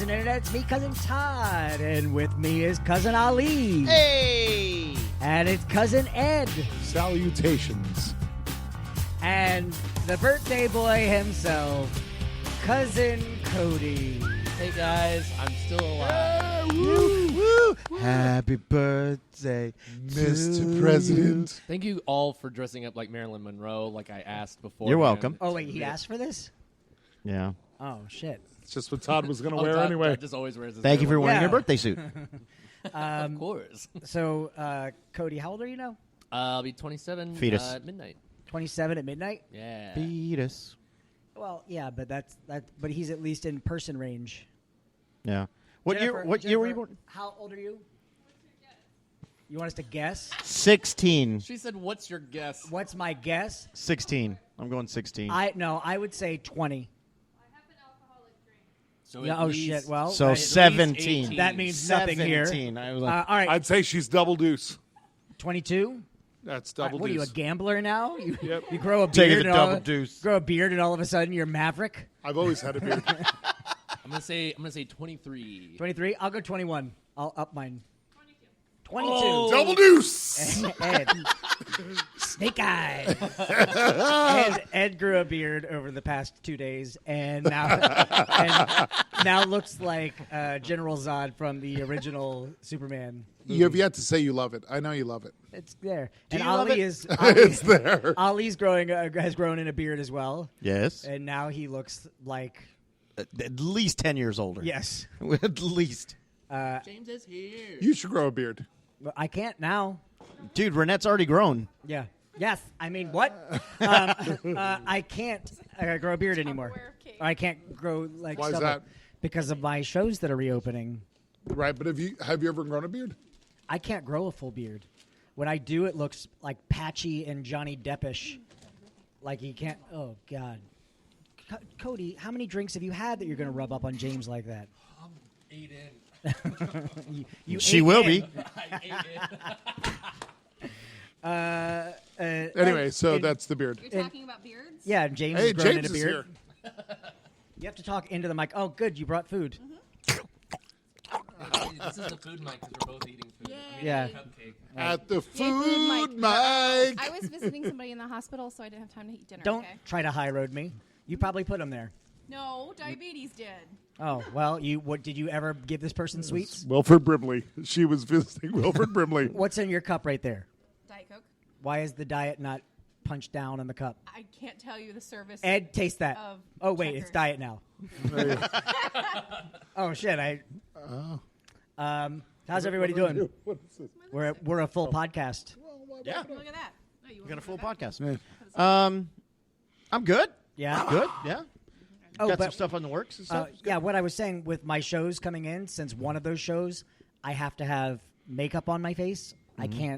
Cousin Internet. It's me, Cousin Todd. And with me is Cousin Ali. Hey! And it's Cousin Ed. Salutations. And the birthday boy himself, Cousin Cody. Hey guys, I'm still alive. Woo, woo. Happy birthday, Mr. President. Thank you all for dressing up like Marilyn Monroe, like I asked before. You're welcome. Oh, wait, he asked for this? Yeah. Oh, shit. It's just what Todd was going to wear anyway. Todd just always wears his Thank you for Marilyn wearing Yeah. your birthday suit. Of course. So, Cody, how old are you now? I'll be 27 Fetus. at midnight. 27 at midnight? Yeah. Fetus. Well, yeah, but but he's at least in person range. Yeah. What year were you Jennifer, born? How old are you? You want us to guess? 16. She said, "What's your guess?" What's my guess? 16. I'm going 16. I would say 20. So Yeah, at oh, least- shit. Well, So that- 17. 18. that means nothing here. 17. I was like, All right, I'd say she's double deuce. 22. That's double What are you, a deuce. gambler now? You, Yep. you grow a beard. Taking the and all- double deuce. Grow a beard, and all of a sudden you're Maverick. I've always had a beard. I'm gonna say 23. 23. I'll go 21. I'll up mine. 22. Oh. Double deuce. Ed. Snake eye. Ed grew a beard over the past 2 days, and now looks like General Zod from the original Superman movie. You have yet to say you love it. I know you love it. It's there. Do and you love Ali it? is It's there. Ali's has grown in a beard as well, yes. and now he looks like At least 10 years older. yes. At least. James is here. You should grow a beard. Well, I can't now. Dude, Renette's already grown. Yeah. Yes. I mean, what? I can't grow a beard anymore. Or I can't grow like Why is stubble that? because of my shows that are reopening. Right, but have you ever grown a beard? I can't grow a full beard. When I do, it looks like patchy and Johnny Deppish. Like he can't. Oh God, Cody, how many drinks have you had that you're going to rub up on James like that? 8 in. You She ate will in. be. I ate it. Anyway, so and- that's the beard. You're talking about beards? Yeah, James Hey, has grown James in a is beard. here. You have to talk into the mic. Oh, good, you brought food. This is the food mic because we're both eating food. Yay. Yeah. Cupcake. At the Food food mic. mic. I was visiting somebody in the hospital, so I didn't have time to eat dinner. Don't Okay? try to high road me. You probably put him there. No, diabetes did. Oh well, what did you ever give this person sweets? Wilford Brimley. She was visiting Wilford Brimley. What's in your cup right there? Diet Coke. Why is the diet not punched down in the cup? I can't tell you the service. Ed, taste that. Of Oh wait, it's checkers. diet now. Oh shit! How's everybody doing? What is this? We're a full podcast. Yeah. Look at that. Oh, you We got a full want podcast. I'm good. Yeah. Good. Yeah. Oh, got some but stuff on the works and stuff. yeah. What I was saying with my shows coming in, since one of those shows, I have to have makeup on my face. Mm-hmm.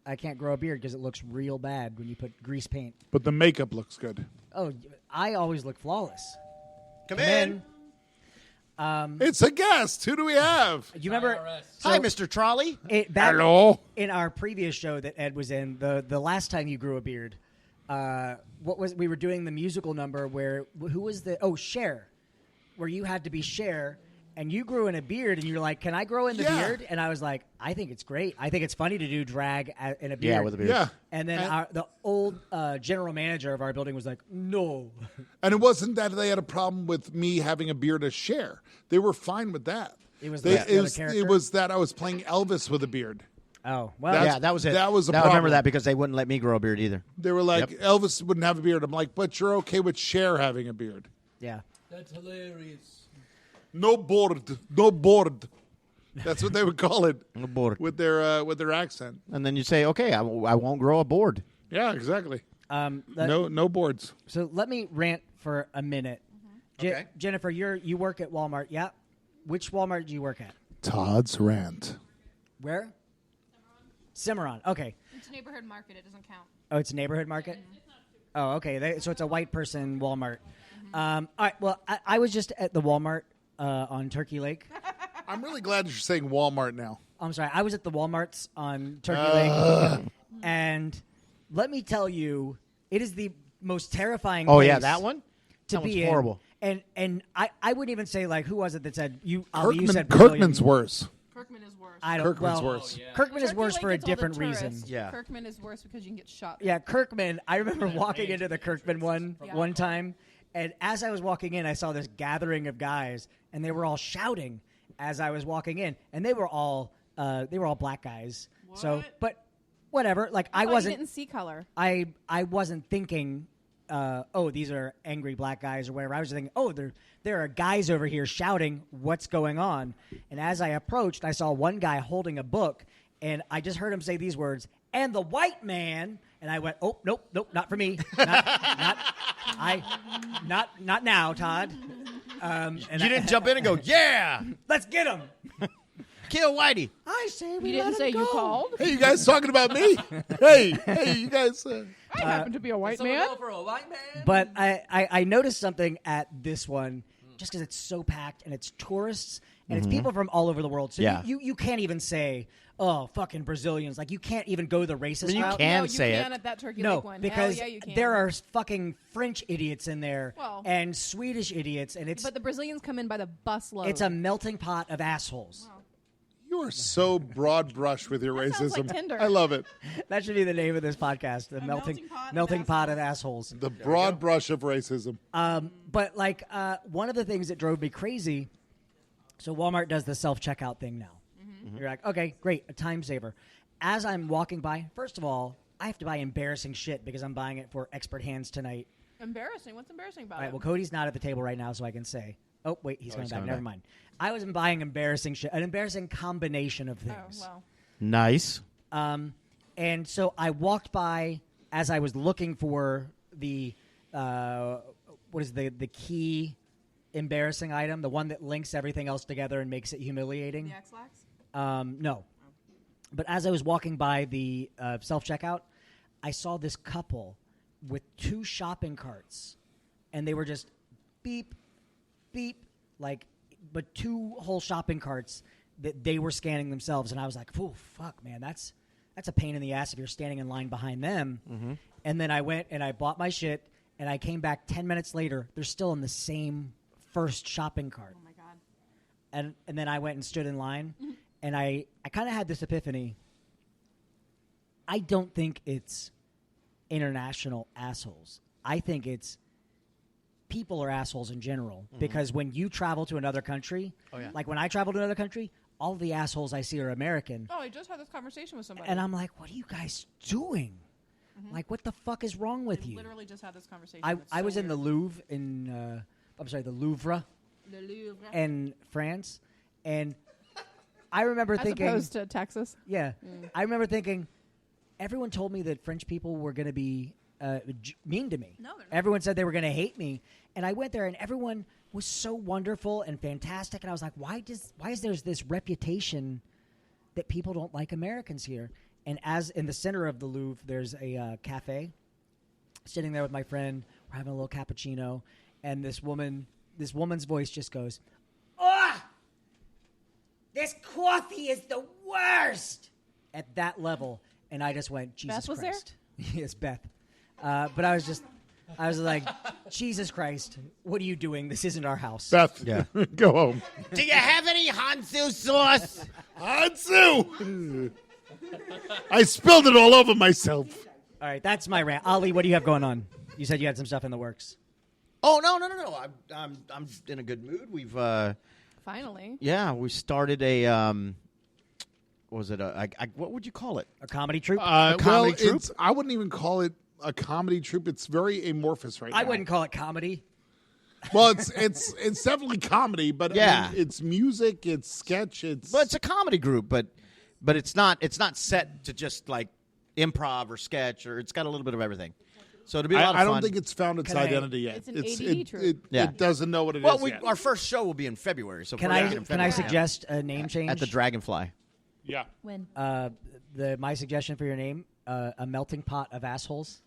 I can't grow a beard because it looks real bad when you put grease paint. But the makeup looks good. Oh, I always look flawless. Come in. It's a guest. Who do we have? You remember? IRS. Hi, Mr. Trolley. Hello. In our previous show that Ed was in, the last time you grew a beard, we were doing the musical number where who was Cher, where you had to be Cher, and you grew in a beard, and you're like, "Can I grow in the Yeah. beard?" And I was like, "I think it's great. I think it's funny to do drag in a beard." Yeah, with a beard. Yeah. And then the old general manager of our building was like, "No." And it wasn't that they had a problem with me having a beard as Cher. They were fine with that. It was They- the other character? it was that I was playing Elvis with a beard. Oh well. That's- Yeah, that was it. that was a I remember problem. that because they wouldn't let me grow a beard either. They were like, Yep. Elvis wouldn't have a beard. I'm like, but you're okay with Cher having a beard. Yeah. That's hilarious. No board. No board. That's what they would call it. No board. With their accent. And then you say, okay, I won't grow a board. Yeah, exactly. That- No boards. So let me rant for a minute. Okay. Jennifer, you work at Walmart, yeah? Which Walmart do you work at? Todd's rant. Where? Cimarron. Okay. It's neighborhood market. It doesn't count. Oh, it's a neighborhood market? Oh, okay. So it's a white person Walmart. All right. Well, I was just at the Walmart on Turkey Lake. I'm really glad you're saying Walmart now. I'm sorry. I was at the Walmarts on Turkey Lake. And let me tell you, it is the most terrifying Oh, place. yeah, that one? to That be one's in. horrible. And I wouldn't even say like who was it that said you. Ali, you said Kirkman's Brazilian. worse. Kirkman is worse. I don't. Kirkman's well, worse. Kirkman is Turkey worse Lake for a gets all the different reason. tourists. Yeah. Kirkman is worse because you can get shot. Yeah, Kirkman. I remember walking into the Kirkman one time, and as I was walking in, I saw this gathering of guys, and they were all shouting as I was walking in, and they were all black guys. So, What? but whatever. Like I thought you wasn't. didn't see color. I wasn't thinking, oh, these are angry black guys or whatever. I was just thinking, oh, there are guys over here shouting, what's going on? And as I approached, I saw one guy holding a book, and I just heard him say these words, and the white man. And I went, oh, nope, not for me. Not now, Todd. And You didn't jump in and go, yeah, let's get him. kill Whitey. I say we You didn't let say him you go. called. Hey, you guys talking about me? hey, you guys. I happen to be a white man. For a white man? But I noticed something at this one, just because it's so packed and it's tourists and it's people from all over the world. So Yeah. you can't even say, oh, fucking Brazilians. Like, you can't even go the racist I mean, you route. can no, you say can it. at that Turkey No, Lake one. because Hell yeah, you can. there are fucking French idiots in there Well- and Swedish idiots, and it's But the Brazilians come in by the busload. it's a melting pot of assholes. You are so broad brush with your That sounds racism. like Tinder. I love it. That should be the name of this podcast: the melting pot of assholes. The broad brush of racism. But like one of the things that drove me crazy. So Walmart does the self-checkout thing now. You're like, okay, great, a time saver. As I'm walking by, first of all, I have to buy embarrassing shit because I'm buying it for expert hands tonight. Embarrassing. What's embarrassing about All right, it? well, Cody's not at the table right now, so I can say. Oh, wait, he's coming back. coming Never back. mind. I was buying embarrassing shit, an embarrassing combination of oh, things. well. Nice. And so I walked by as I was looking for the what is the key embarrassing item, the one that links everything else together and makes it humiliating. The X-Lax? No. But as I was walking by the self-checkout, I saw this couple with 2 shopping carts, and they were just beep, beep, like, but 2 whole shopping carts that they were scanning themselves, and I was like, "Oh fuck, man, that's a pain in the ass if you're standing in line behind them." Mm-hmm. And then I went and I bought my shit, and I came back 10 minutes later. They're still in the same first shopping cart. Oh, my God. And then I went and stood in line, and I kind of had this epiphany. I don't think it's international assholes. I think it's people are assholes in general. Because when you travel to another country, like when I travel to another country, all the assholes I see are American. Oh, I just had this conversation with somebody. And I'm like, what are you guys doing? Like, what the fuck is wrong with you? Literally just had this conversation. I It's so was in the weird. Louvre in, the Louvre The Louvre. in France, and I remember As thinking, opposed to Texas. yeah, I remember thinking, everyone told me that French people were going to be mean to me. No, they're not. Everyone said they were going to hate me, and I went there, and everyone was so wonderful and fantastic, and I was like, why is there this reputation that people don't like Americans here? And as in the center of the Louvre, there's a cafe. Sitting there with my friend, we're having a little cappuccino, and this woman's voice just goes, "Oh, this coffee is the worst!" At that level, and I just went, Jesus Beth was there? Christ. Yes, Beth. But I was like, Jesus Christ, what are you doing? This isn't our house. Beth, Yeah. go home. Do you have any Hansu sauce? Hansu! I spilled it all over myself. All right, that's my rant. Ali, what do you have going on? You said you had some stuff in the works. Oh no. I'm in a good mood. We've Finally. we started a what was it what would you call it? A comedy troupe? comedy troupe? I wouldn't even call it a comedy troupe. It's very amorphous right now. I wouldn't call it comedy. Well, it's definitely comedy, but Yeah. I mean, it's music, it's sketch, But it's a comedy group, but it's not set to just like improv or sketch, or it's got a little bit of everything. So it'll be a lot of I fun. don't think it's found its Can I- identity yet. It's an ADD troupe. It doesn't know what it is Well, yet. our first show will be in February. So Can we're I making it in can I February. suggest a name change? At the Dragonfly? Yeah. When? My suggestion for your name, a melting pot of assholes.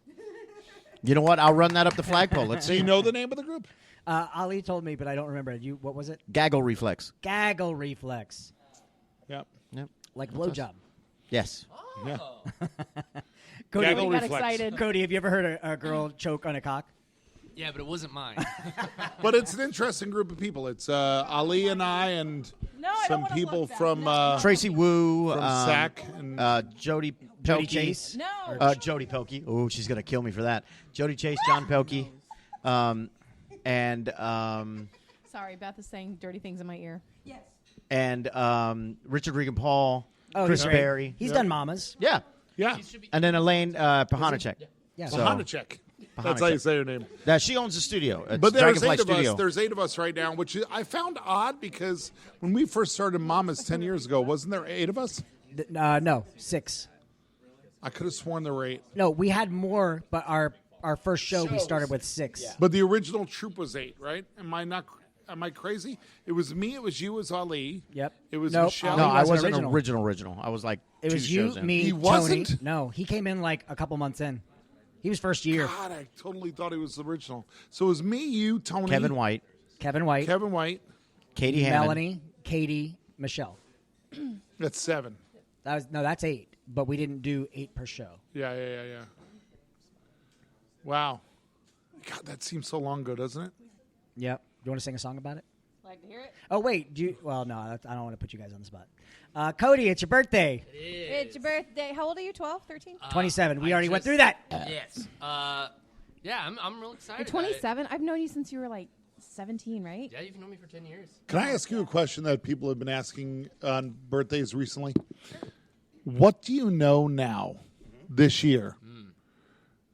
You know what? I'll run that up the flagpole. Let's Do see. you know the name of the group? Ali told me, but I don't remember it. What was it? Gaggle reflex. Gaggle reflex, Yeah. Yep. like blowjob. Yes. Yeah. Cody, Gaggle We got reflex. excited. Cody, have you ever heard a girl choke on a cock? Yeah, but it wasn't mine. But it's an interesting group of people. It's Ali and I and some people from Tracy Wu, SAC and Jody Chase. No. Jody Pelkey. Oh, she's gonna kill me for that. Jody Chase, John Pelkey, and Sorry, Beth is saying dirty things in my ear. Yes. and Richard Regan Paul, Oh, Chris he's great. Berry. He's done Mamas. Yeah, yeah, and then Elaine Pahanacek. Yeah. So- Pahanacek. That's how you say her name. That she owns the studio. It's But there's Dragonfly 8 of Studio. us. There's 8 of us right now, which I found odd because when we first started Mamas 10 years ago, wasn't there 8 of us? No, 6. I could have sworn there were 8. No, we had more, but our first show we started with 6. But the original troop was 8, right? Am I crazy? It was me. It was you. It was Ali. Yep. It was Nope, Michelle. No, Ali I wasn't wasn't original. I was like It 2 was you, shows in. me, He Tony. wasn't? No, he came in like a couple months in. He was first year. God, I totally thought he was the original. So it was me, you, Tony, Kevin White, Kevin White, Katie Hammond. Melanie, Katie, Michelle. That's 7. That's 8, but we didn't do 8 per show. Yeah. Wow. God, that seems so long ago, doesn't it? Yep. You want to sing a song about it? Like to hear it? Oh wait, well no, I don't want to put you guys on the spot. Cody, it's your birthday. It's your birthday. How old are you? 12, 13? 27. We I already went just- through that. Yes. Yeah, I'm real excited. You're 27? I've known you since you were like 17, right? Yeah, you've known me for 10 years. Can I ask you a question that people have been asking on birthdays recently? What do you know now, this year,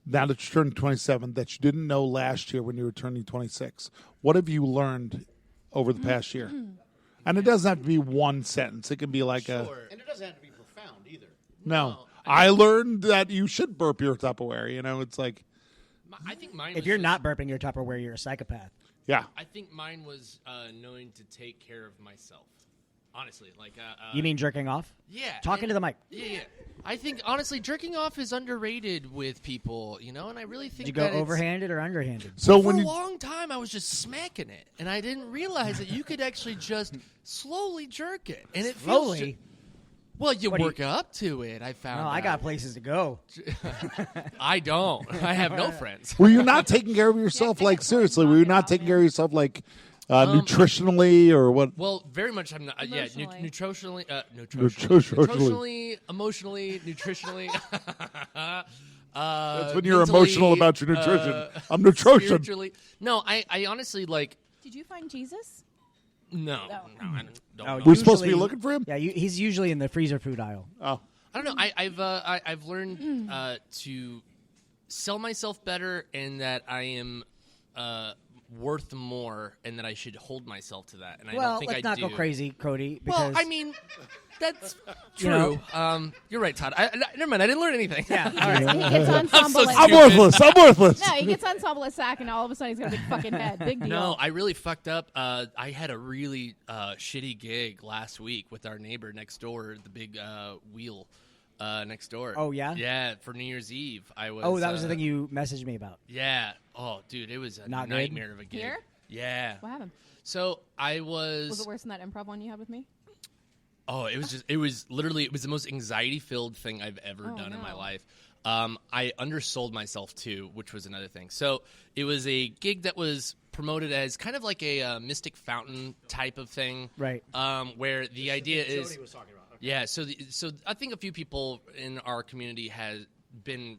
now that you're turning 27, that you didn't know last year when you were turning 26? What have you learned over the past year? And it doesn't have to be one sentence. It can be like And it doesn't have to be profound either. No. I learned that you should burp your Tupperware. You know, it's like, I think mine. If was you're just- not burping your Tupperware, you're a psychopath. yeah. I think mine was knowing to take care of myself. Honestly, like. You mean jerking off? Yeah. Talking to the mic. Yeah. I think honestly, jerking off is underrated with people, and I really think Did you go that it's- overhanded or underhanded? So For when a you long time, I was just smacking it, and I didn't realize that you could actually just slowly jerk it, and it feels Slowly. well, you What do you- work up to it. I found. Oh, I got out. places to go. I don't. I have no friends. were you not taking care of yourself? Like seriously, were you not taking care of yourself like nutritionally or what? Well, very much. I'm not. Yeah, Emotionally. nutritionally, Nutritionally. emotionally, nutritionally. That's when you're mentally, emotional about your nutrition. I'm nutrition. Spiritually. No, I honestly like. Did you find Jesus? No, I don't know. We're supposed to be Usually- looking for him. Yeah, he's usually in the freezer food aisle. Oh, I don't know. I've learned to sell myself better, and that I am worth more, and that I should hold myself to that. And I Well, don't think let's I not do. go crazy, Cody. Because, Well, I mean, that's true. You You're right, Todd. Never mind. I didn't learn anything. yeah, all right. He gets ensemble so at I'm worthless. I'm worthless. No, he gets ensemble at SAC, and all of a sudden he's got a big fucking head. Big deal. No, I really fucked up. I had a really shitty gig last week with our neighbor next door, the big wheel next door. Oh, yeah? Yeah, for New Year's Eve. I was. Oh, that was the thing you messaged me about. Yeah. Oh, dude, it was a Not good? nightmare of a gig. Here? Yeah. What happened? So I was. Was it worse than that improv one you had with me? Oh, it was literally the most anxiety-filled thing I've ever done in my no. life. I undersold myself too, which was another thing. So it was a gig that was promoted as kind of like a Mystic Fountain type of thing, Right. Where the idea is, Jody was talking about. Okay. yeah. So I think a few people in our community has been,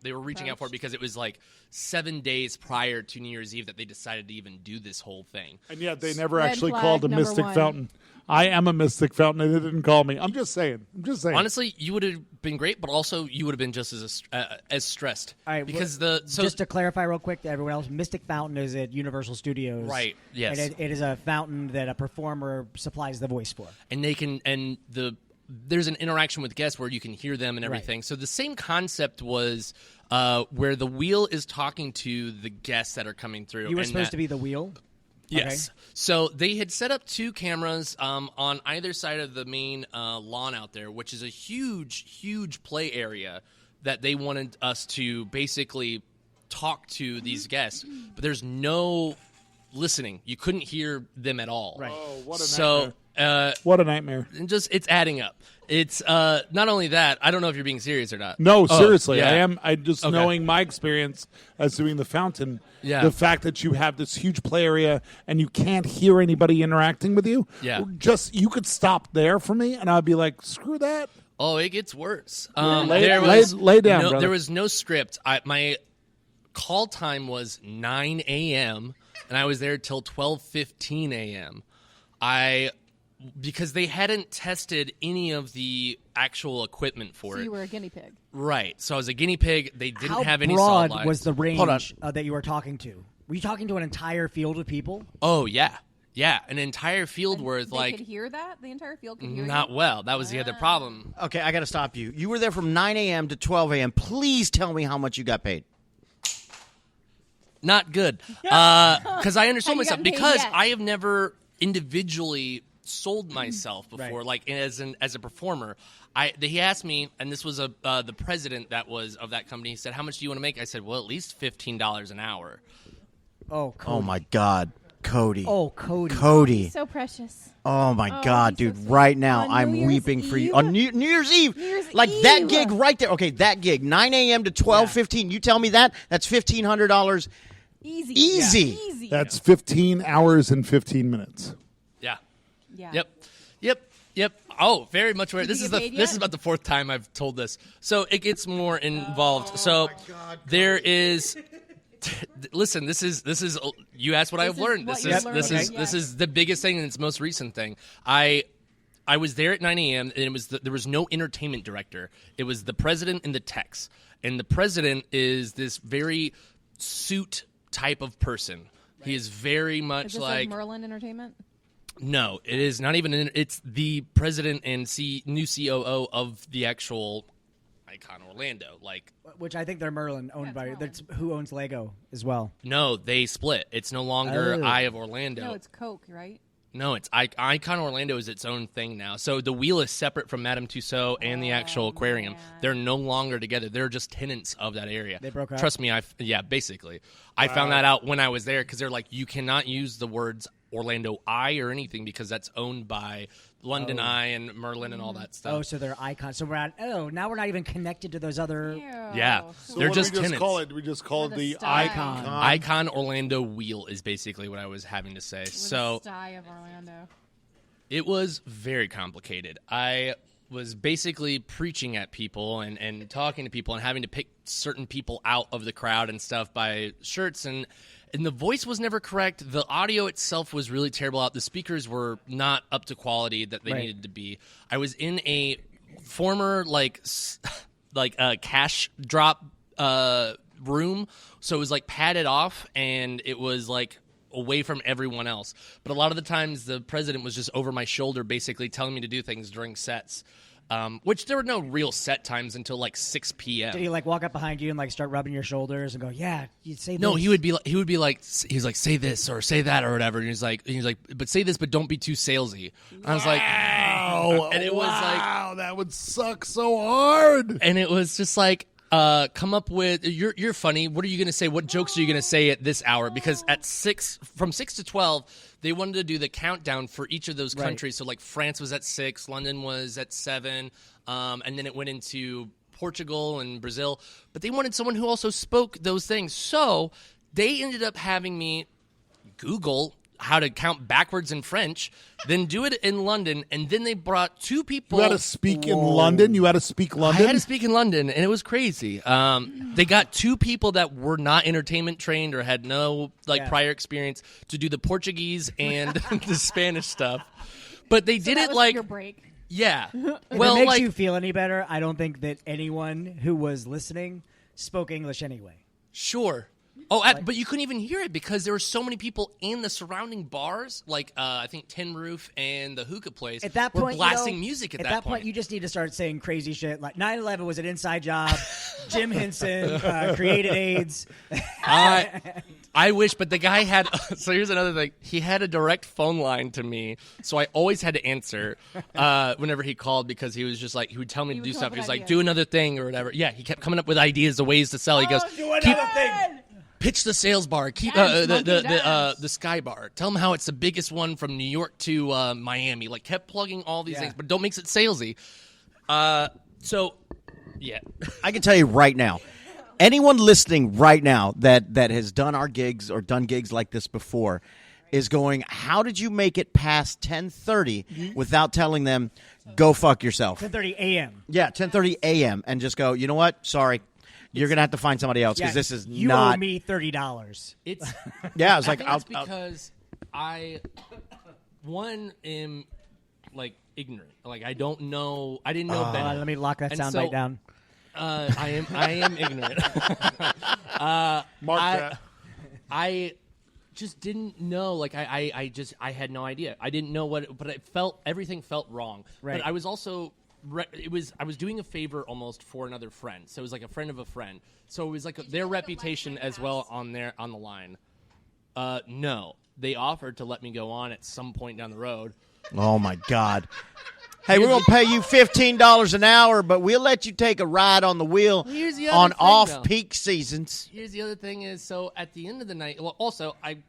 they were reaching out for it because it was like 7 days prior to New Year's Eve that they decided to even do this whole thing. And yet they never Red actually flag called a number Mystic 1. Fountain. I am a Mystic Fountain, and they didn't call me. I'm just saying. Honestly, you would have been great, but also you would have been just as stressed. All right, because just to clarify real quick to everyone else, Mystic Fountain is at Universal Studios. Right, yes. And it is a fountain that a performer supplies the voice for. there's an interaction with guests where you can hear them and everything. So the same concept was where the wheel is talking to the guests that are coming through. You were and supposed that- to be the wheel? Yes. So they had set up 2 cameras on either side of the main lawn out there, which is a huge, huge play area that they wanted us to basically talk to these guests. But there's no listening. You couldn't hear them at all. Right. Oh, what a So nightmare. What a nightmare. And just it's adding up. It's not only that. I don't know if you're being serious or not. No, seriously, yeah. I am. I just Okay. knowing my experience as doing the fountain, Yeah. the fact that you have this huge play area and you can't hear anybody interacting with you. Yeah. Just you could stop there for me, and I'd be like, screw that. Oh, it gets worse. Lay down, no, brother. there was no script. My call time was 9 a.m. and I was there till 12:15 a.m. Because they hadn't tested any of the actual equipment for So it. you were a guinea pig. Right. So I was a guinea pig. They didn't How have any broad solid lines. was the Hold on. range that you were talking to? Were you talking to an entire field of people? Oh, yeah. Yeah, an entire field worth, They like, could hear that? The entire field could hear not you? well. That was the other problem. Okay, I got to stop you. You were there from 9 a.m. to 12 a.m. Please tell me how much you got paid. Not good. Because I undersold Have you myself. gotten paid Because yet? I have never individually sold myself before, Right. like as a performer. He asked me, and this was the president that was of that company. He said, "How much do you want to make?" I said, "Well, at least $15 an hour." Oh, Cody. Oh, my God. Cody. Oh, Cody. Cody. So precious. Oh, my Oh, God, he's so dude. sweet. Right now, On I'm New Year's weeping for you. Eve? On New Year's Eve. New Year's Like that Eve. gig right there. Okay, that gig, 9 a.m. to 12:15. You tell me that? That's $1,500. Easy. Easy. Yeah. Easy. That's 15 hours and 15 minutes. Yeah. Yeah. Yep. Oh, very much aware. Did you This is get paid this is yet? about the fourth time I've told this. So it gets more involved. So there is. Listen, this is. You asked what This I've is learned. what This you're is this learning, is yes. this is the biggest thing and its most recent thing. I was there at 9 a.m. and it was there was no entertainment director. It was the president and the techs. And the president is this very suit type of person. He is very much Is this like Merlin Entertainment? no, it is not even. It's the president and new COO of the actual Icon Orlando. Like, Which I think they're Merlin, owned it's by. Merlin. That's who owns Lego as well. no, they split. It's no longer Oh. Eye of Orlando. No, it's Coke, right? No, it's Icon Orlando is its own thing now. So the wheel is separate from Madame Tussauds and the actual aquarium. man. They're no longer together. They're just tenants of that area. They broke up? Trust me, basically. I found that out when I was there because they're like, you cannot use the words Orlando Eye or anything because that's owned by London Eye and Merlin and all that stuff. Oh, so they're icons. So we're at. Oh, now we're not even connected to those other. Ew. Yeah. So They're what do just we tenants. call it? We just call With it a the sty. Icon. Icon Orlando wheel is basically what I was having to say. With So a sty of Orlando. it was very complicated. I was basically preaching at people and talking to people and having to pick certain people out of the crowd and stuff by shirts and the voice was never correct. The audio itself was really terrible out. The speakers were not up to quality that they Right. needed to be. I was in a former cash drop room, so it was like padded off and it was like away from everyone else. But a lot of the times the president was just over my shoulder basically telling me to do things during sets. Which there were no real set times until like 6 p.m. Did he like walk up behind you and like start rubbing your shoulders and go, "Yeah, you say this"? No, he would be like, say this or say that or whatever. And he's like, but say this, but don't be too salesy. And I was like, Oh, and it was like, wow, that would suck so hard. and it was just like, come up with you're funny. What are you gonna say? What jokes are you gonna say at this hour? Because from 6 to 12, they wanted to do the countdown for each of those Right. countries. So like France was at 6, London was at 7, and then it went into Portugal and Brazil. But they wanted someone who also spoke those things. So they ended up having me Google how to count backwards in French, then do it in London, and then they brought two people. You had to speak in London. You had to speak London. I had to speak in London, and it was crazy. They got two people that were not entertainment trained or had no Yeah. prior experience to do the Portuguese and the Spanish stuff. But they did that it was like, your break. yeah. If Well, it makes like, you feel any better, I don't think that anyone who was listening spoke English anyway. sure. Oh, but you couldn't even hear it because there were so many people in the surrounding bars, like I think Tin Roof and the hookah place, At that were point, blasting music at that point, you just need to start saying crazy shit like 9/11 was an inside job. Jim Henson created AIDS. I wish, but the guy had. So here's another thing. He had a direct phone line to me, so I always had to answer whenever he called because he was just like he would tell me to would do come stuff. up He was with like, ideas. "Do another thing" or whatever. Yeah, he kept coming up with ideas of ways to sell. He goes, Do another thing. pitch the sales bar. Keep Yes, monkey does. the Sky Bar. Tell them how it's the biggest one from New York to Miami. Like kept plugging all these things, but don't mix it salesy. So, yeah, I can tell you right now, anyone listening right now that has done our gigs or done gigs like this before is going, how did you make it past 10:30 without telling them, go fuck yourself? 10:30 a.m. Yeah, 10:30 a.m. and just go, you know what? Sorry. You're going to have to find somebody else because this is you not. owe me $30. it's. Yeah, I was like, I think it's because I am like ignorant. Like I don't know. I didn't know better. Let me lock that And soundbite so, down. I am ignorant. Mark that. I just didn't know. Like I had no idea. I didn't know but it everything felt wrong. Right. But I was also I was doing a favor almost for another friend. So it was like a friend of a friend. So it was like their reputation as well on the line. No, they offered to let me go on at some point down the road. Oh, my God. Hey, we're going to pay you $15 an hour, but we'll let you take a ride on the wheel Here's the other on thing, off-peak seasons. Here's the other thing is, so at the end of the night, well, also, I'm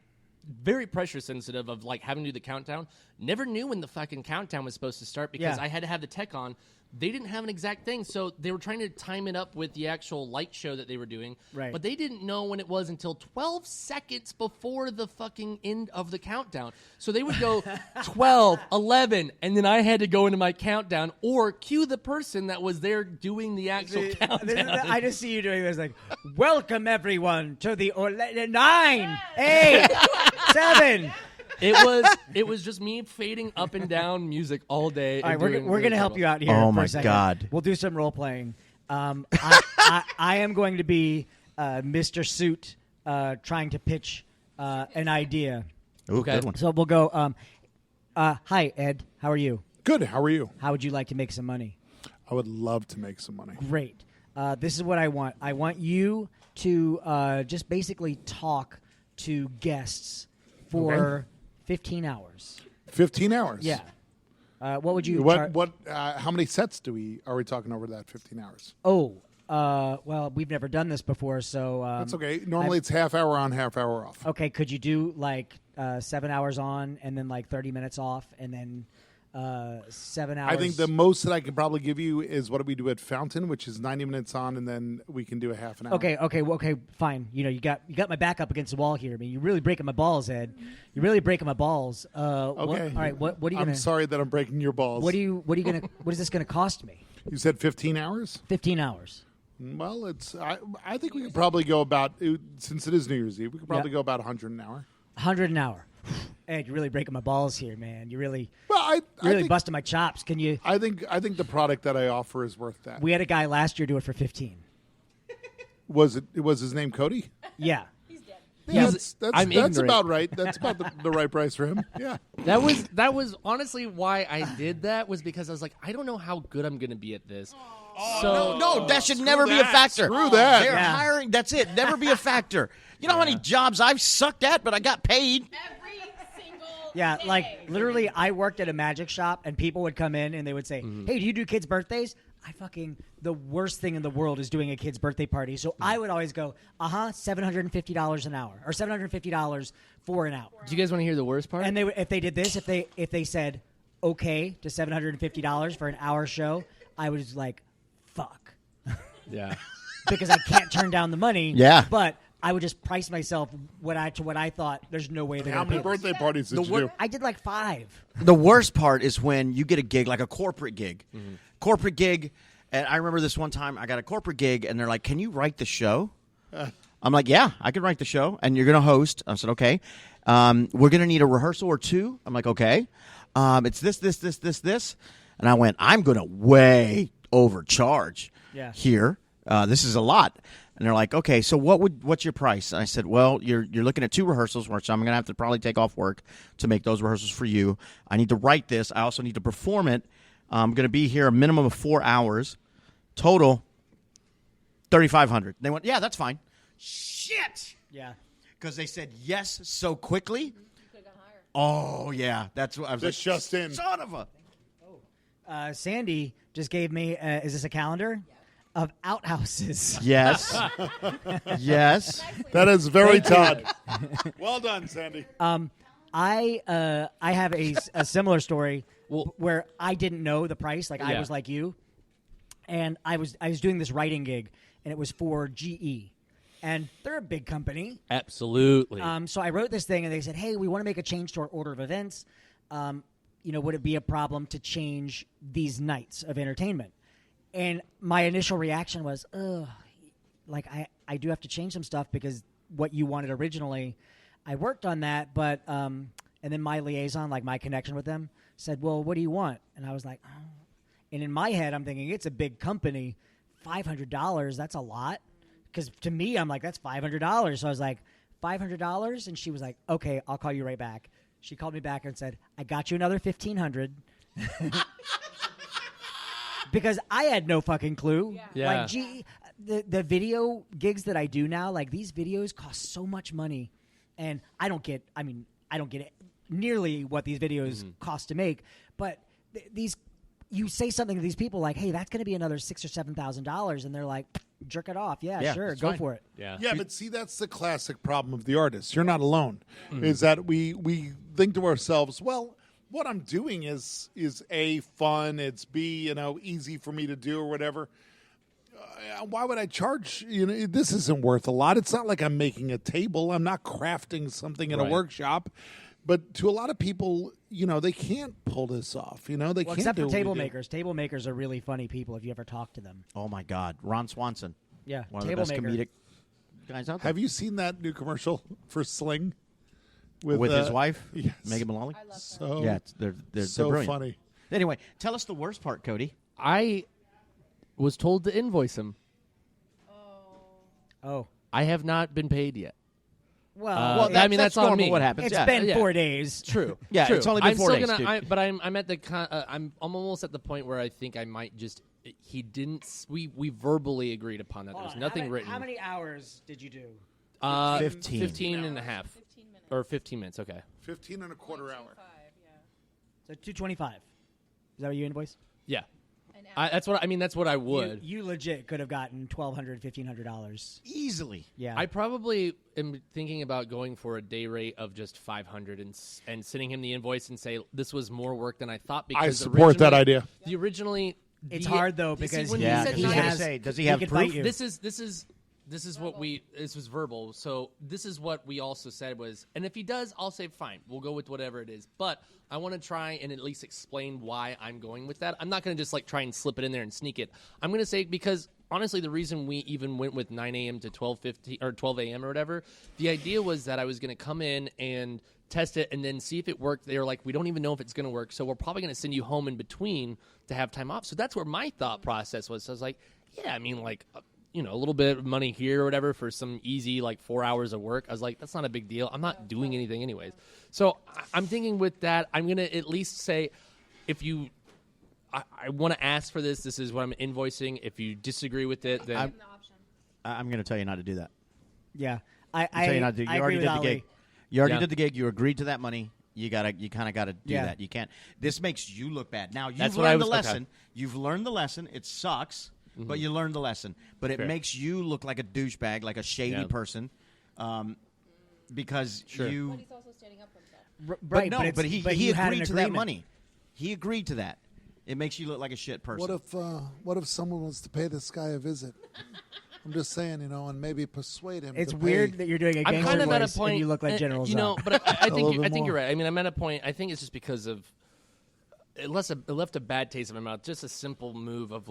very pressure sensitive of, like, having to do the countdown. Never knew when the fucking countdown was supposed to start because I had to have the tech on. They didn't have an exact thing, so they were trying to time it up with the actual light show that they were doing. Right. But they didn't know when it was until 12 seconds before the fucking end of the countdown. So they would go 12, 11, and then I had to go into my countdown or cue the person that was there doing the actual countdown. I just see you doing this, like, welcome everyone to the 9, 8, 7. It was just me fading up and down music all day. All right, and we're going to help you out here. Oh, for my a second. God. We'll do some role playing. I am going to be Mr. Suit trying to pitch an idea. Ooh, Okay. good one. So we'll go, hi, Ed. How are you? Good. How are you? How would you like to make some money? I would love to make some money. Great. This is what I want. I want you to just basically talk to guests for 15 hours. 15 hours. Yeah. What would you? What? How many sets are we talking over that 15 hours? Oh, well, we've never done this before, so That's okay. Normally it's half hour on, half hour off. okay. Could you do like 7 hours on, and then like 30 minutes off, and then 7 hours? I think the most that I could probably give you is what do we do at Fountain, which is 90 minutes on, and then we can do a half an hour. Okay, fine. You got my back up against the wall here. I mean, you're really breaking my balls, Ed. You're really breaking my balls. Okay. All right. What are you gonna? I'm sorry that I'm breaking your balls. What are you gonna? What is this gonna cost me? You said 15 hours? 15 hours. Well, I think we could probably go about, since it is New Year's Eve, we could probably Yeah. go about 100 an hour. 100 an hour. Ed, you're really breaking my balls here, man. You're really Well, I think, busting my chops. Can you? I think the product that I offer is worth that. We had a guy last year do it for 15. Was his name Cody? Yeah. Yeah, He's- that's I'm ignorant. about right. That's about the right price for him. Yeah. That was honestly why I did that, was because I was like, I don't know how good I'm going to be at this. So No, that should never be a factor. Screw that. They're Yeah. hiring. That's it. Never be a factor. You know how many jobs I've sucked at, but I got paid? Every single Yeah, day. like literally, I worked at a magic shop, and people would come in and they would say, "Hey, do you do kids' birthdays?" The worst thing in the world is doing a kid's birthday party. So I would always go, $750 an hour, or $750 for an hour. do you guys want to hear the worst part? And they would, if they did this, if they said okay to $750 for an hour show, I was like, fuck, yeah. because I can't turn down the money. Yeah. but I would just price myself what I thought. There's no way they're How gonna many pay this. birthday parties did you do? I did like 5. The worst part is when you get a gig, like a corporate gig. Corporate gig, and I remember this one time I got a corporate gig, and they're like, can you write the show? I'm like, yeah, I can write the show, and you're going to host. I said, okay. We're going to need a rehearsal or 2. I'm like, okay. It's this. And I went, I'm going to way overcharge here. This is a lot. And they're like, okay, so what's your price? And I said, well, you're looking at 2 rehearsals, which I'm going to have to probably take off work to make those rehearsals for you. I need to write this. I also need to perform it. I'm going to be here a minimum of 4 hours. Total, $3,500. They went, yeah, that's fine. Shit! Yeah. Because they said yes so quickly. You could've gone higher. Oh, yeah. That's what I was This like, just in. son of a... Sandy just gave me. Is this a calendar? of outhouses. Yes. Yes. That is very Thank Todd. Well done, Sandy. I have a similar story where I didn't know the price. Like I Yeah. was like you, and I was doing this writing gig, and it was for GE, and they're a big company. Absolutely. So I wrote this thing, and they said, "Hey, we want to make a change to our order of events. Would it be a problem to change these nights of entertainment?" And my initial reaction was, "Ugh, like I do have to change some stuff because what you wanted originally, I worked on that, but and then my liaison, like my connection with them, said, "Well, what do you want?" And I was like, "Oh." And in my head, I'm thinking it's a big company, $500, that's a lot. Because to me, I'm like, that's $500. So I was like, $500? And she was like, okay, I'll call you right back. She called me back and said, I got you another $1,500. Because I had no fucking clue. Yeah. Like, the video gigs that I do now, like these videos cost so much money, and I don't get it nearly what these videos cost to make. But you say something to these people like, "Hey, that's going to be another $6,000 or $7,000," and they're like, "Jerk it off, yeah, sure, it's go fine. for it." yeah. Yeah, but see, that's the classic problem of the artist. You're not alone. Is that we think to ourselves, well, what I'm doing is A, fun, it's B, easy for me to do or whatever. Why would I charge? This isn't worth a lot. It's not like I'm making a table. I'm not crafting something in a Right. workshop. But to a lot of people, they can't pull this off. They Well, can't except do for what we table do. makers. Table makers are really funny people if you ever talk to them. Oh my God, Ron Swanson. Yeah, One of the table best maker. comedic guys out there. Have you seen that new commercial for Sling With his wife, Yes. Megan Mullally? I love that. So Yeah, they're so brilliant. funny. Anyway, tell us the worst part, Cody. I was told to invoice him. Oh, I have not been paid yet. well, I mean, that's on normal me. what happens. it's yeah. been Yeah. 4 days. True. Yeah, True. it's only been I'm 4 still days, gonna, dude. but I'm at the I'm almost at the point where I think I might just. He didn't. We verbally agreed upon that. Hold There's on, nothing how written. How many hours did you do? 15. 15 and a half. 15 minutes. Or 15 minutes. Okay. 15 and a quarter hour. 5, yeah. So $225. Is that what you invoiced? Yeah. An hour. That's what I mean. That's what I would. You legit could have gotten $1,200, $1,500. Easily. Yeah. I probably am thinking about going for a day rate of just 500 and sending him the invoice and say this was more work than I thought. Because I support that originally- idea. The originally, It's the- hard though you see, because when he, you Yeah, said he I was nine- gonna has. say, does he he have could proof? fight you. This is what this was verbal. So this is what we also said was, and if he does, I'll say fine. We'll go with whatever it is. But I want to try and at least explain why I'm going with that. I'm not going to just like try and slip it in there and sneak it. I'm going to say because honestly, the reason we even went with 9 a.m. to 12:50 or 12 a.m. or whatever, the idea was that I was going to come in and test it and then see if it worked. They were like, we don't even know if it's going to work, so we're probably going to send you home in between to have time off. So that's where my thought process was. So I was like, yeah, I mean, like. A little bit of money here or whatever for some easy, 4 hours of work. I was like, that's not a big deal. I'm not doing anything anyways. So I'm thinking with that, I'm going to at least say, if you, I want to ask for this. This is what I'm invoicing. If you disagree with it, then The option. I'm going to tell you not to do that. Yeah. I'll tell you not to do. I You already agree did with the Ali. gig. You already Yeah. did the gig. You agreed to that money. You kind of got to do Yeah. that. You can't. This makes you look bad. Now you've That's what I learned the was- okay. lesson. You've learned the lesson. It sucks, but you learned the lesson. But it Fair. makes you look like a douchebag, like a shady Yeah. person, because Sure. you. But he's also standing up for himself. Right, no, it's- but he you had an agreed to that agreement. money. He agreed to that. It makes you look like a shit person. What if someone wants to pay this guy a visit? I'm just saying, and maybe persuade him. It's to weird pay. that you're doing a I'm gangster kind of at a voice point. and you look like General Zod. But I little think bit you're more. right. I mean, I'm at a point. I think it's just because of it left a bad taste in my mouth. Just a simple move of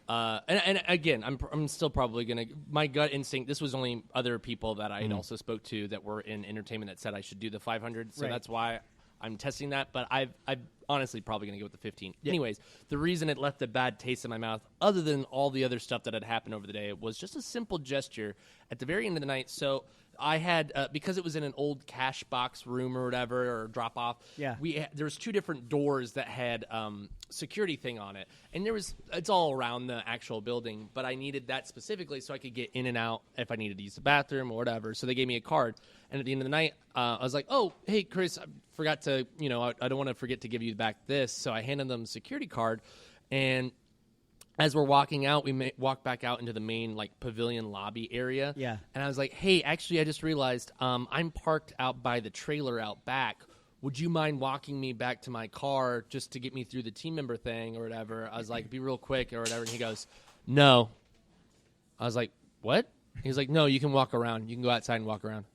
and again, I'm still probably gonna. My gut instinct. This was only other people that I had also spoke to that were in entertainment that said I should do the 500. So Right. that's why I'm testing that. But I've honestly probably gonna go with the 15. Anyways, the reason it left a bad taste in my mouth, other than all the other stuff that had happened over the day, was just a simple gesture at the very end of the night. So I had because it was in an old cash box room or whatever or drop off. Yeah. There was 2 different doors that had security thing on it, and it's all around the actual building. But I needed that specifically so I could get in and out if I needed to use the bathroom or whatever. So they gave me a card, and at the end of the night, I was like, "Oh, hey, Chris, I forgot to, I don't want to forget to give you back this." So I handed them a security card, and as we're walking out, we walk back out into the main like pavilion lobby area. Yeah. And I was like, hey, actually, I just realized I'm parked out by the trailer out back. Would you mind walking me back to my car just to get me through the team member thing or whatever? I was like, be real quick or whatever. And he goes, no. I was like, what? He was like, no, you can walk around. You can go outside and walk around.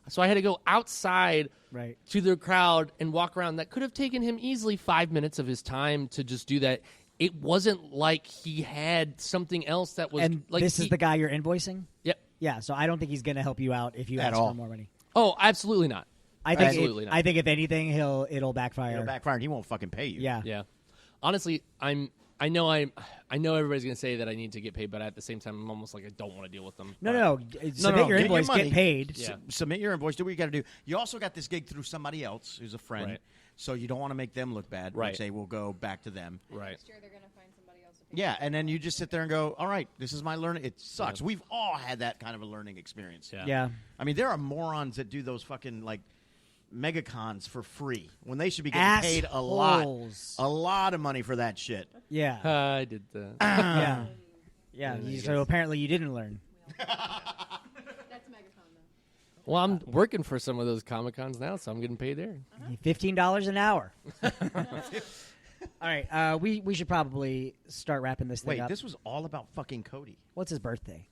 So I had to go outside to the crowd and walk around. That could have taken him easily 5 minutes of his time to just do that. It wasn't like he had something else that was. And like this is the guy you're invoicing? Yep. Yeah, so I don't think he's going to help you out if you At ask all. for more money. Oh, absolutely not. I think Absolutely not. I think if anything, it'll backfire. It'll backfire, and he won't fucking pay you. Yeah. Yeah. Honestly, I know everybody's gonna say that I need to get paid, but at the same time, I'm almost like I don't want to deal with them. No. Submit your get invoice, money. get paid. Yeah. Submit your invoice. Do what you got to do. You also got this gig through somebody else who's a friend, Right. so you don't want to make them look bad. Right. Say we'll go back to them. Right. Next year they're going to find somebody else to pay. Yeah, and then you just sit there and go, all right, this is my learning. It sucks. We've all had that kind of a learning experience. Yeah. Yeah. I mean, there are morons that do those fucking like megacons for free when they should be getting paid a Assholes. lot of money for that shit. Yeah. I did that. Yeah. Yeah. So apparently you didn't learn. That's Megaton, though. Well, I'm working for some of those Comic Cons now, so I'm getting paid there. $15 an hour. All right. We should probably start wrapping this thing Wait, up. this was all about fucking Cody. What's his birthday?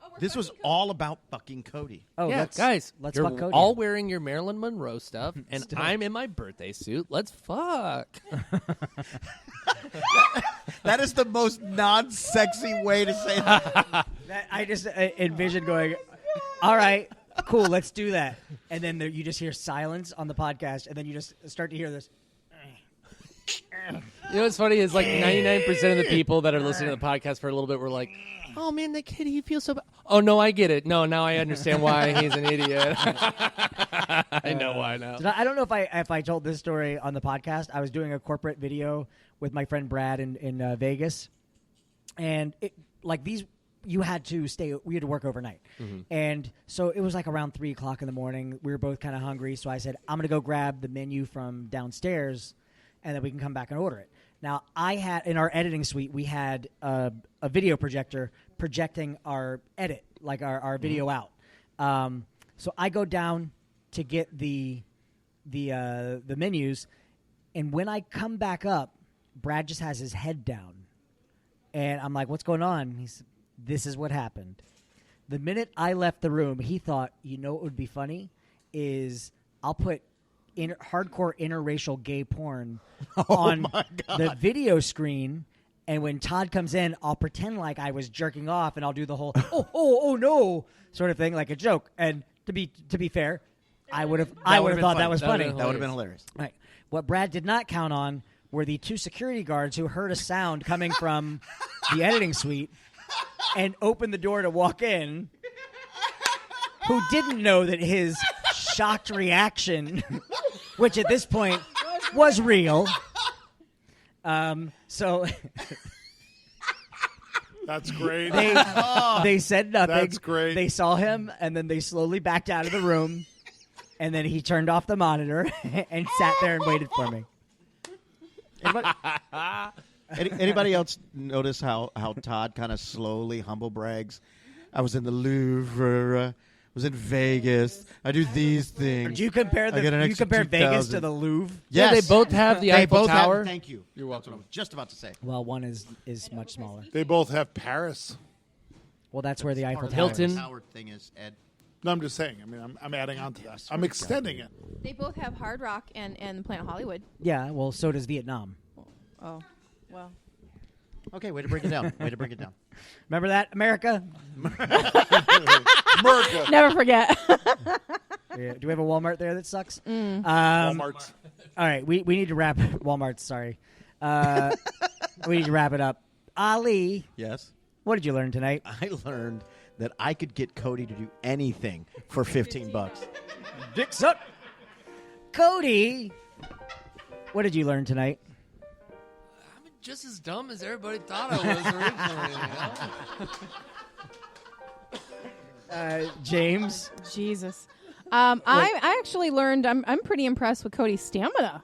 Oh, we're This was fucking all about fucking Cody. Oh, yeah, let's, guys, let's you're fuck Cody. all wearing your Marilyn Monroe stuff, and Still. I'm in my birthday suit. Let's fuck. That is the most non-sexy way to say that. I just envision going, all right, cool, let's do that. And then you just hear silence on the podcast, and then you just start to hear this. You know what's funny is like 99% of the people that are listening to the podcast for a little bit were like, oh man, that kid, he feels so bad. Oh no, I get it. No, now I understand why he's an idiot. I know why now. So I don't know if I told this story on the podcast. I was doing a corporate video with my friend Brad in Vegas, and you had to stay. We had to work overnight, and so it was like around 3:00 in the morning. We were both kind of hungry, so I said, "I'm gonna go grab the menu from downstairs, and then we can come back and order it." Now, I had in our editing suite, we had a video projector projecting our edit, like our video out. So I go down to get the menus, and when I come back up, Brad just has his head down, and I'm like, "What's going on?" He said, "This is what happened." The minute I left the room, he thought, "You know what would be funny is I'll put hardcore interracial gay porn on the video screen, and when Todd comes in, I'll pretend like I was jerking off, and I'll do the whole oh no sort of thing, like a joke." And to be fair, I would have thought that was funny. That would have been hilarious. Right. What Brad did not count on were the two security guards who heard a sound coming from the editing suite and opened the door to walk in, who didn't know that his shocked reaction, which at this point was real. So That's great. they said nothing. That's great. They saw him, and then they slowly backed out of the room, and then he turned off the monitor and sat there and waited for me. Anybody else notice how Todd kind of slowly humble brags? I was in the Louvre. Was in Vegas. I do these things. Did you compare I get an extra Vegas 2,000. to the Louvre? Yes. Yeah, they both have the They Eiffel both have- Tower. thank you. You're That's what I welcome. was just about to say. Well, one is much smaller. They both have Paris. Well, that's where the Eiffel Tower Hilton. is. Tower thing is, Ed. No, I'm just saying. I mean, I'm adding on to that. I'm extending it. They both have Hard Rock and Planet Hollywood. Yeah, well, so does Vietnam. Oh, well. Okay, way to break it down. Way to break it down. Remember that, America? America. Never forget. Yeah, do we have a Walmart there that sucks? Walmart's. All right, we need to wrap. Walmart, sorry. We need to wrap it up. Ali, Yes. what did you learn tonight? I learned that I could get Cody to do anything for $15. Dick suck. Cody, what did you learn tonight? I'm just as dumb as everybody thought I was originally. James, Jesus. I actually learned I'm pretty impressed with Cody's stamina.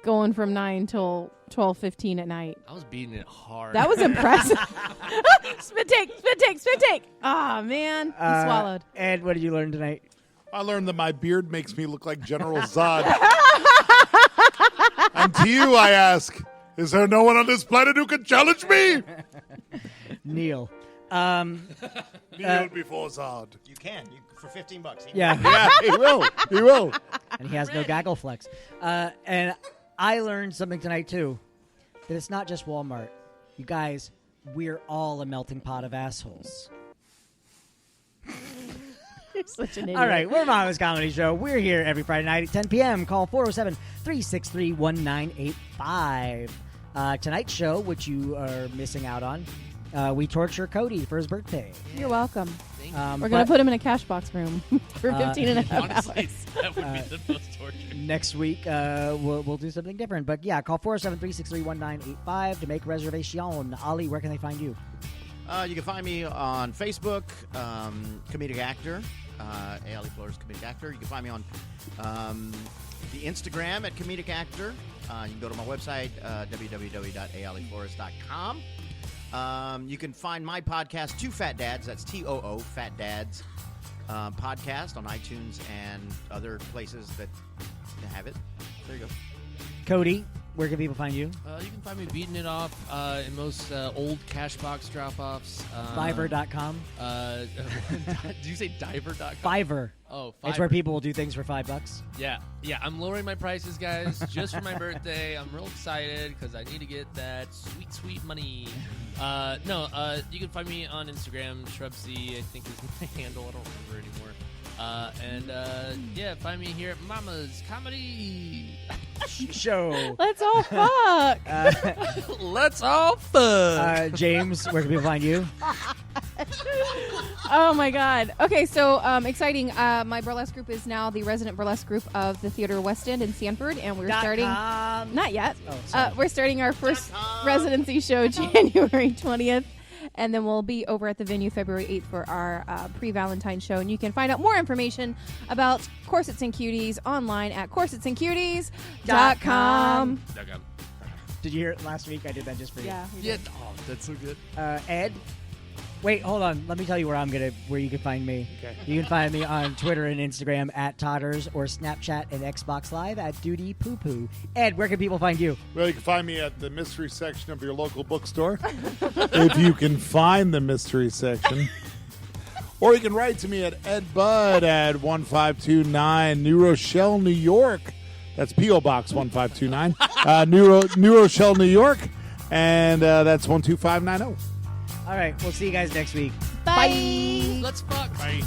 going from 9 till 12:15 at night. I was beating it hard. That was impressive. Spit take. Ah, man. He swallowed. Ed, what did you learn tonight? I learned that my beard makes me look like General Zod. And to you, I ask, is there no one on this planet who can challenge me? Neil. Kneel before Zod. You can for $15. Yeah. Yeah, he will. He will. And he has no gaggle flex. And I learned something tonight, too, that it's not just Walmart. You guys, we're all a melting pot of assholes. You're such an idiot. All right, we're Mama's Comedy Show. We're here every Friday night at 10 p.m. Call 407-363-1985. Tonight's show, which you are missing out on, we torture Cody for his birthday. You're welcome. Thank you. We're going to put him in a cash box room for 15 and a half Honestly, hours. that would be the most torture. Next week, we'll do something different. But yeah, call 407-363-1985 to make a reservation. Ali, where can they find you? You can find me on Facebook, comedic actor, Ali Flores comedic actor. You can find me on the Instagram at comedic actor. You can go to my website, www.aliflores.com. You can find my podcast, Two Fat Dads. That's TOO, Fat Dads podcast on iTunes and other places that have it. There you go. Cody, where can people find you? You can find me beating it off in most old cash box drop-offs. Fiverr.com. Did you say diver.com? Fiverr. Oh, Fiverr. It's where people will do things for $5. Yeah. I'm lowering my prices, guys, just for my birthday. I'm real excited because I need to get that sweet, sweet money. You can find me on Instagram. Shrubsy, I think, is my handle. I don't remember anymore. Find me here at Mama's Comedy Show. Let's all fuck. Let's all fuck. James, where can people find you? Oh, my God. Okay, so exciting. My burlesque group is now the resident burlesque group of the Theater West End in Sanford, and we're starting... Not yet. Oh, sorry. We're starting our first residency show January 20th. And then we'll be over at the venue February 8th for our pre-Valentine show. And you can find out more information about Corsets and Cuties online at corsetsandcuties.com. Did you hear it last week? I did that just for you. Yeah. Yeah. Oh, that's so good. Ed? Wait, hold on. Let me tell you where you can find me. Okay. You can find me on Twitter and Instagram at Todders or Snapchat and Xbox Live at Duty Poo Poo. Ed, where can people find you? Well, you can find me at the mystery section of your local bookstore. If you can find the mystery section. Or you can write to me at edbud at 1529 New Rochelle, New York. That's P.O. Box 1529. New Rochelle, New York. And that's 12590. All right, we'll see you guys next week. Bye. Let's fuck. Bye.